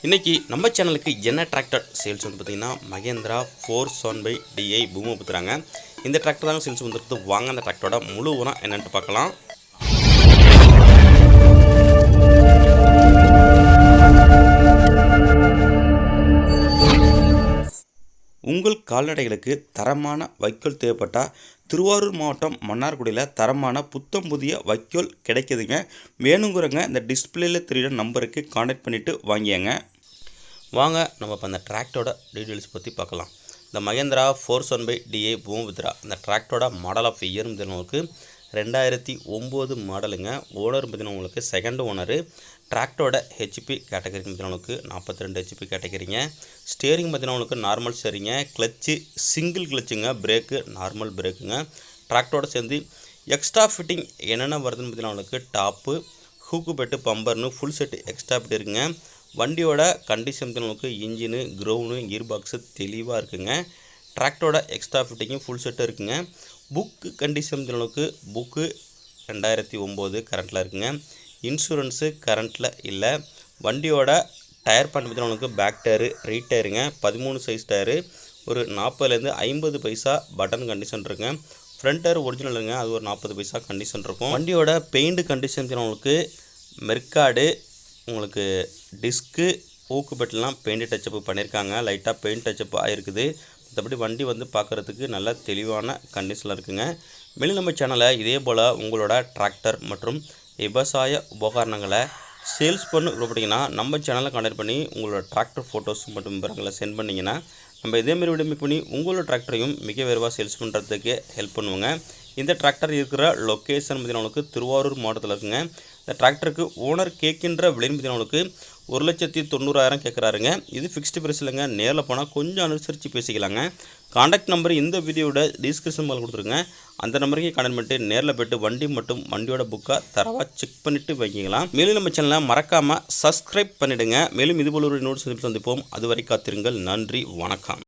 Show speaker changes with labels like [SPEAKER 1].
[SPEAKER 1] இன்றைக்கி நம்ம சேனலுக்கு என்ன டிராக்டர் சேல்ஸ் வந்து பார்த்திங்கன்னா மகேந்திரா 475DI பூமை பற்றுறாங்க. இந்த டிராக்டர் தாங்க சேல்ஸ் வந்துருக்கு. வாங்க அந்த டிராக்டரோட முழு விவரம் என்னென்னு பார்க்கலாம். உங்கள் கால்நடைகளுக்கு தரமான வைக்கோல் தேவைப்பட்டால் திருவாரூர் மாவட்டம் மன்னார்குடியில் தரமான புத்தம் புதிய வைக்கோல் கிடைக்குதுங்க. வேணுங்கிறவங்க இந்த டிஸ்பிளேயில் தெரியுற நம்பருக்கு கான்டாக்ட் பண்ணிவிட்டு வாங்கியாங்க. வாங்க நம்ம இப்போ அந்த டிராக்டரோட டீட்டெயில்ஸ் பற்றி பார்க்கலாம். இந்த மகேந்திரா 475DI பூமிபுத்ரா இந்த டிராக்டரோட மாடல் ஆஃப் இயர் உங்களுக்கு 2009 மாடலுங்க. ஓனர் பார்த்தீங்கன்னா உங்களுக்கு செகண்ட் ஓனரு. டிராக்டரோட ஹெச்பி கேட்டகரி பார்த்தீங்கன்னா உங்களுக்கு 42 ஹெச்பி கேட்டகரிங்க. ஸ்டேரிங் பார்த்தீங்கன்னா உங்களுக்கு நார்மல் ஸ்டேரிங்க. கிளச்சு சிங்கிள் கிளச்சுங்க. பிரேக்கு நார்மல் பிரேக்குங்க. டிராக்டரோட சேர்ந்து எக்ஸ்ட்ரா ஃபிட்டிங் என்னென்ன வருதுன்னு பார்த்தீங்கன்னா உங்களுக்கு டாப்பு ஹூக்கு பெட்டு பம்பர்னு ஃபுல் செட்டு எக்ஸ்ட்ரா ஃபிட் இருக்குங்க. வண்டியோட கண்டிஷன் உங்களுக்கு இன்ஜினு க்ரௌண்டு கியர் பாக்ஸு தெளிவாக இருக்குங்க. டிராக்டரோட எக்ஸ்ட்ரா ஃபிட்டிங்கும் ஃபுல் செட்டு இருக்குங்க. புக்கு கண்டிஷன் அளவுக்கு புக்கு 2009 கரண்ட்டில் இருக்குங்க. இன்சூரன்ஸு கரண்ட்டில் இல்லை. வண்டியோட டயர் பண்ணுறது உங்களுக்கு பேக் டயரு ரீட் டயருங்க. 13 சைஸ் டயரு. ஒரு 40லேருந்து 50 பைசா பட்டன் கண்டிஷன் இருக்குங்க. ஃப்ரண்ட் டயர் ஒரிஜினலுங்க. அது ஒரு 40 பைசா கண்டிஷன் இருக்கும். வண்டியோட பெயிண்ட் கண்டிஷன் உங்களுக்கு மெர்காடு உங்களுக்கு டிஸ்க்கு ஊக்கு பெட்டெலாம் பெயிண்ட் டச்சப் பண்ணியிருக்காங்க. லைட்டாக பெயிண்ட் டச்சப் ஆகிருக்குது. மற்றபடி வண்டி வந்து பார்க்குறதுக்கு நல்ல தெளிவான கண்டிஷனில் இருக்குங்க. மேலும் நம்ம சேனலை இதே போல் உங்களோட டிராக்டர் மற்றும் விவசாய உபகரணங்களை சேல்ஸ் பண்ண விருப்பப்பட்டீங்கன்னா நம்ம சேனலை கான்டாக்ட் பண்ணி உங்களோட டிராக்டர் ஃபோட்டோஸ் மற்றும் விவரங்களை சென்ட் பண்ணிங்கன்னா நம்ம இதேமாரி வீடியோ மேக் பண்ணி உங்களோட டிராக்டரையும் மிக விரைவாக சேல்ஸ் பண்ணுறதுக்கு ஹெல்ப் பண்ணுவோங்க. இந்த டிராக்டர் இருக்கிற லொக்கேஷன் பார்த்தீங்கன்னா உங்களுக்கு திருவாரூர் மாவட்டத்தில் இருக்குங்க. இந்த டிராக்டருக்கு ஓனர் கேட்கின்ற விலைன்னு பார்த்தீங்கன்னா உங்களுக்கு 1,90,000 கேட்குறாருங்க. இது ஃபிக்ஸ்டு ப்ரைஸ் இல்லைங்க. நேரில் போனால் கொஞ்சம் அனுசரித்து பேசிக்கலாங்க. கான்டாக்ட் நம்பர் இந்த வீடியோட டிஸ்கிரிப்ஷன் மேலே கொடுத்துருங்க. அந்த நம்பருக்கு கான்டாக்ட் பண்ணிட்டு நேரில் போய்ட்டு வண்டி மற்றும் வண்டியோட புக்கை தரவாக செக் பண்ணிவிட்டு வாங்கிக்கலாம். மேலும் நம்ம சேனலை மறக்காமல் சப்ஸ்கிரைப் பண்ணிவிடுங்க. மேலும் இதுபோல் ஒரு நோட்ஸ் சந்திப்போம். அதுவரை காத்திருங்கள். நன்றி, வணக்கம்.